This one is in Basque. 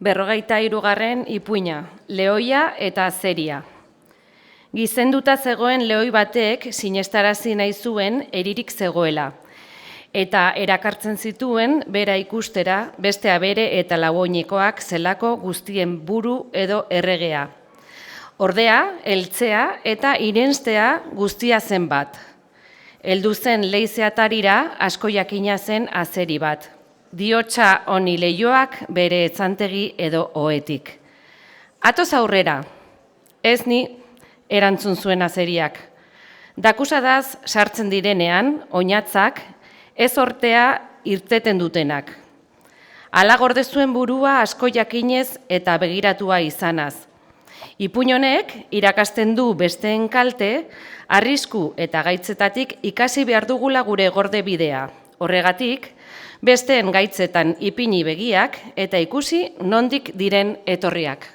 43. ipuina, lehoia eta azeria. Gizenduta zegoen lehoi batek sinestarazi nahi zuen eririk zegoela, eta erakartzen zituen bera ikustera beste abere eta laboinekoak zelako guztien buru edo erregea. Ordea, eltzea eta irenstea guztia zen bat. Heldu zen leizeatarira asko jakina zen azeri bat. Diotsa honi leioak bere etzantegi edo ohetik. Atoz aurrera, ez ni erantzun zuen azeriak. Dakusadaz sartzen direnean, oinatzak, ez ortea irteten dutenak. Hala gorde zuen burua asko jakinez eta begiratua izanaz. Ipuin honek irakasten du besteen kalte, arrisku eta gaitzetatik ikasi behar dugula gure gorde bidea. Horregatik, besteen gaitzetan ipini begiak eta ikusi nondik diren etorriak.